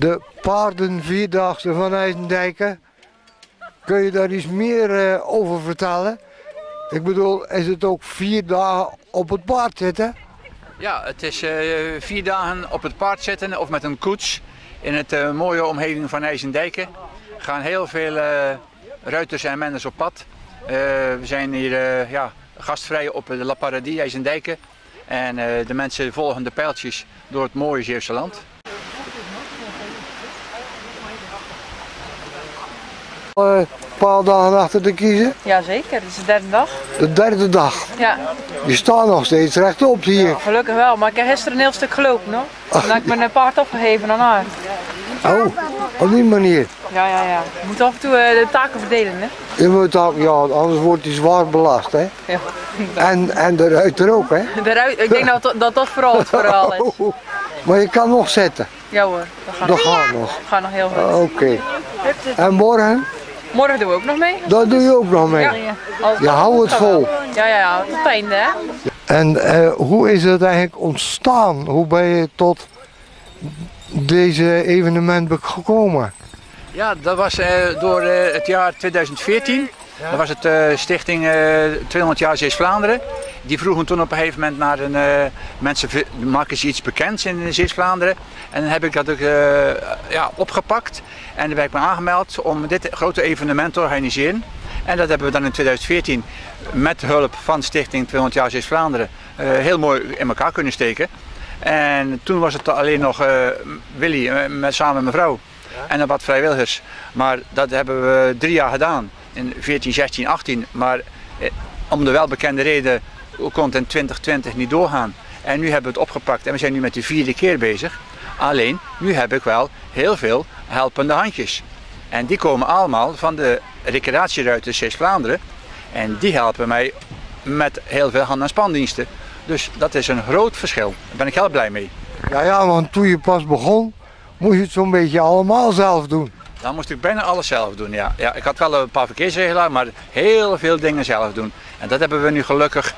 de paardenvierdaagse van IJsendijke. Kun je daar iets meer over vertellen? Ik bedoel, is het ook 4 dagen op het paard zitten? Ja, het is 4 dagen op het paard zitten of met een koets in het mooie omgeving van IJsendijke. Er gaan heel veel ruiters en menners op pad. We zijn hier gastvrij op de La Paradis IJsendijke. En de mensen volgen de pijltjes door het mooie Zeeuwse land. Een paar dagen achter te kiezen? Jazeker, dit is de 3e dag. De 3e dag? Ja. Je staat nog steeds rechtop, zie je. Gelukkig wel, maar ik heb gisteren een heel stuk gelopen nog. Dan heb ik mijn paard opgegeven aan haar. Oh, op die manier? Ja. Je moet af en toe de taken verdelen, hè? Je moet ook, ja, anders wordt hij zwaar belast, hè? Ja. En de ruiter ook, hè? Ik denk dat vooral het verhaal is. Maar je kan nog zetten? Ja hoor, dat gaat nog. Dat gaat nog heel goed. Oké. En morgen? Morgen doen we ook nog mee. Dat doe je ook nog mee? Ja. Je houdt het vol? Ja, tot het einde, hè? En hoe is het eigenlijk ontstaan? Hoe ben je tot deze evenement gekomen? Ja, dat was door het jaar 2014. Dat was het stichting 200 jaar Zeeuws-Vlaanderen. Die vroegen toen op een gegeven moment naar mensen, maken ze iets bekends in Zeeuws-Vlaanderen. En dan heb ik dat ook opgepakt. En dan ben ik me aangemeld om dit grote evenement te organiseren. En dat hebben we dan in 2014 met hulp van stichting 200 jaar Zeeuws-Vlaanderen heel mooi in elkaar kunnen steken. En toen was het alleen nog Willy samen met mijn vrouw en een wat vrijwilligers. Maar dat hebben we 3 jaar gedaan. In 14, 16, 18. Maar om de welbekende reden kon het in 2020 niet doorgaan. En nu hebben we het opgepakt en we zijn nu met de 4e keer bezig. Alleen, nu heb ik wel heel veel helpende handjes. En die komen allemaal van de recreatieruiters Zeeuws-Vlaanderen. En die helpen mij met heel veel hand- en spandiensten. Dus dat is een groot verschil. Daar ben ik heel blij mee. Ja, want toen je pas begon, moest je het zo'n beetje allemaal zelf doen. Dan moest ik bijna alles zelf doen, ja. Ik had wel een paar verkeersregelaars, maar heel veel dingen zelf doen. En dat hebben we nu gelukkig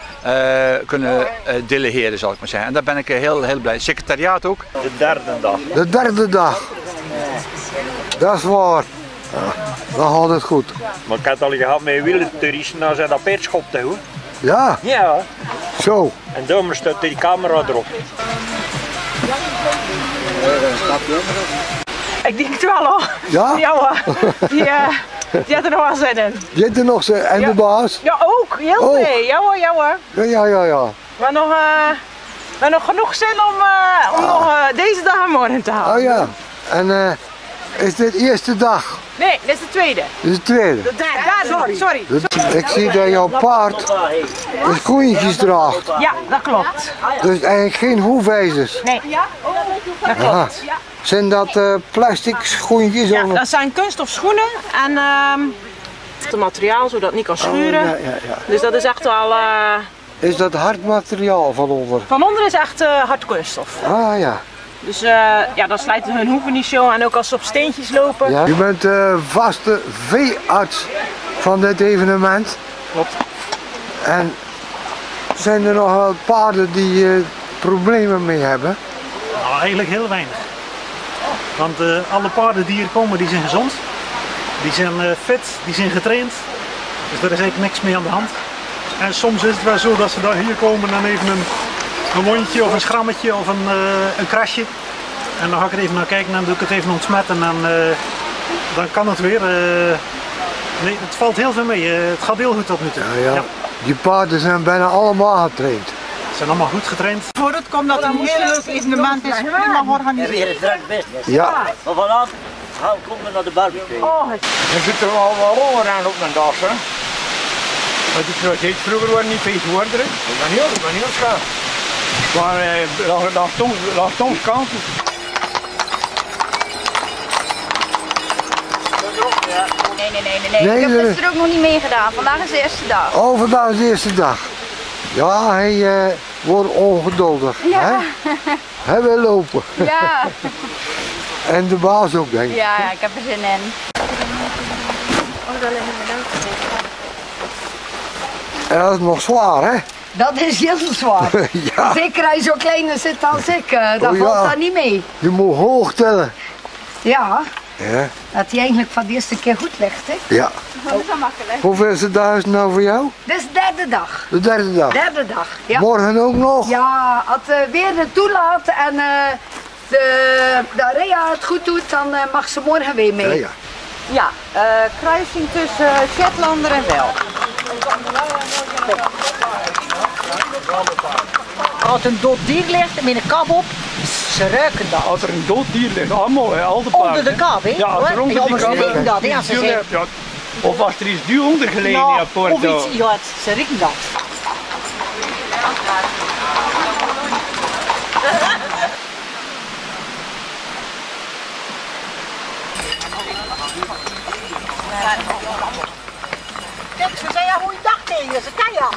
kunnen delegeren, zal ik maar zeggen. En daar ben ik heel blij. Secretariaat ook. De 3e dag. De 3e dag. Dat is waar. Dan gaat het goed. Maar ik had al gehad met wielertoeristen, dan zijn dat paard schopte, hoor. Ja? Ja. Zo. En daarom staat die camera erop. Ik denk het wel hoor. Ja? Ja hoor. Die had er nog wel zin in. Zit er nog zo? En de baas? Ja, ook. Heel mee. Ja hoor. Ja. We hebben nog genoeg zin om nog deze dag en morgen te halen. Oh ja. En is dit de eerste dag? Nee, dit is de 2e. Dit is de 2e? De 3e, sorry. Ik zie dat jouw paard de schoentjes draagt. Ja, dat klopt. Dus eigenlijk geen hoefijzers. Nee, dat klopt. Zijn dat plastic schoentjes? Ja, dat zijn kunststof schoenen en het materiaal zodat het niet kan schuren. Ja. Dus dat is echt wel... Is dat hard materiaal van onder? Van onder is echt hard kunststof. Ah ja. Dus dan slijten hun hoeven niet zo en ook als ze op steentjes lopen. Ja. Je bent vaste veearts van dit evenement. Klopt. En zijn er nog wel paarden die problemen mee hebben? Nou, eigenlijk heel weinig. Want alle paarden die hier komen, die zijn gezond. Die zijn fit, die zijn getraind. Dus daar is eigenlijk niks mee aan de hand. En soms is het wel zo dat ze daar hier komen en even een wondje of een schrammetje of een krasje. En dan ga ik er even naar kijken en dan doe ik het even ontsmetten en dan kan het weer. Nee, het valt heel veel mee. Het gaat heel goed tot nu toe. Ja. Die paarden zijn bijna allemaal getraind. Ze zijn allemaal goed getraind. Voor het komt dat een heel leuk evenement is, prima georganiseerd. Ja. Maar vanavond komen we naar de barbecue. Je zit er al wel honger aan op een dag, hè? Want ik nog steeds vroeger waren niet veel geworden. Ik ben heel schaar. Maar lag soms kansen. Nee. Ik heb gisteren ook nog niet meegedaan. Vandaag is de eerste dag. Oh, vandaag is de eerste dag. Ja, hij wordt ongeduldig. Ja. Hè? Hij wil lopen. Ja. En de baas ook, denk ik. Ja, ik heb er zin in. En dat is nog zwaar, hè? Dat is heel zwaar. Ja. Zeker als je zo klein zit als ik, dan Oh, valt ja. dat niet mee. Je moet hoog tellen. Ja, Ja. dat hij eigenlijk van de eerste keer goed ligt, hè? Ja. Dat is wel makkelijk. Hoeveelste dag is het nou voor jou? Dit is de derde dag. De derde dag. Derde dag, ja. Morgen ook nog? Ja, als het weer het toelaat en de Rea het goed doet, dan mag ze morgen weer mee. Ja. Ja, kruising tussen Shetlander en Welk. Als een dood dier ligt met een kap op, ze ruiken dat. Als er een dood dier ligt, allemaal, hè, al de paarden. Onder de kap, hè? Ja, als er onder die ze kap rieken dat, hè, als ze zeggen. ja. Of als er iets duw onder gelegen Ja, hebt, wordt of iets, ja, ze rieken dat. Kijk, ze zei ja goeiedag tegen je, ze kan ja.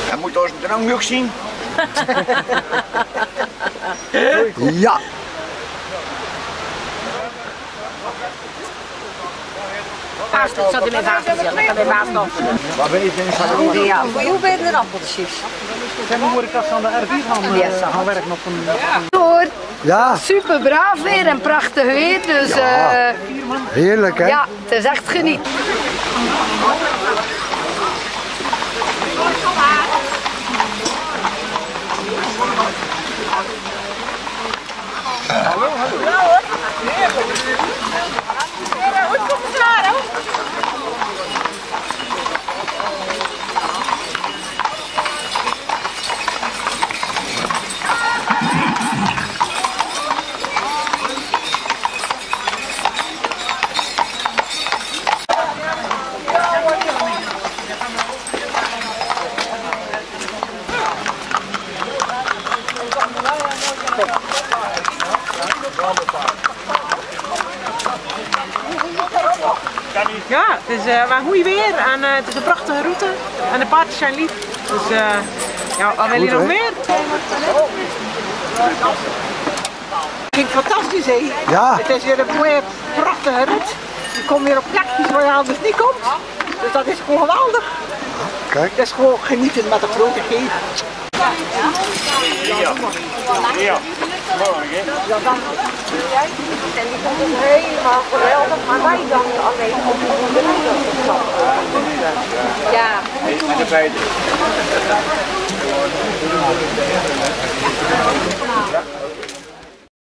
Hij moet als een drangjug zien. Ja. Ik zat in mijn vaas gezet, ik heb mijn vaas nog. Wat weet je? Ja, hoe ben je er appeltjes? En dan moet ik als aan de R4 gaan werken op een... Hoor, Ja. super braaf weer en prachtig weer, dus Ja. Heerlijk, hè? ja, het is echt geniet. Ja, het is wel goed weer en het is een prachtige route en de paardjes zijn lief. Dus ja, wat wil je nog meer? Het ging fantastisch, hè? Ja. Het is weer een mooie, prachtige rit. Je komt weer op plekjes waar je anders niet komt. Dus dat is gewoon geweldig. Kijk. Het is gewoon genieten met de grote geest. Ja. En die komt dus helemaal geweldig, maar wij dachten alleen op de Ja. En de beide.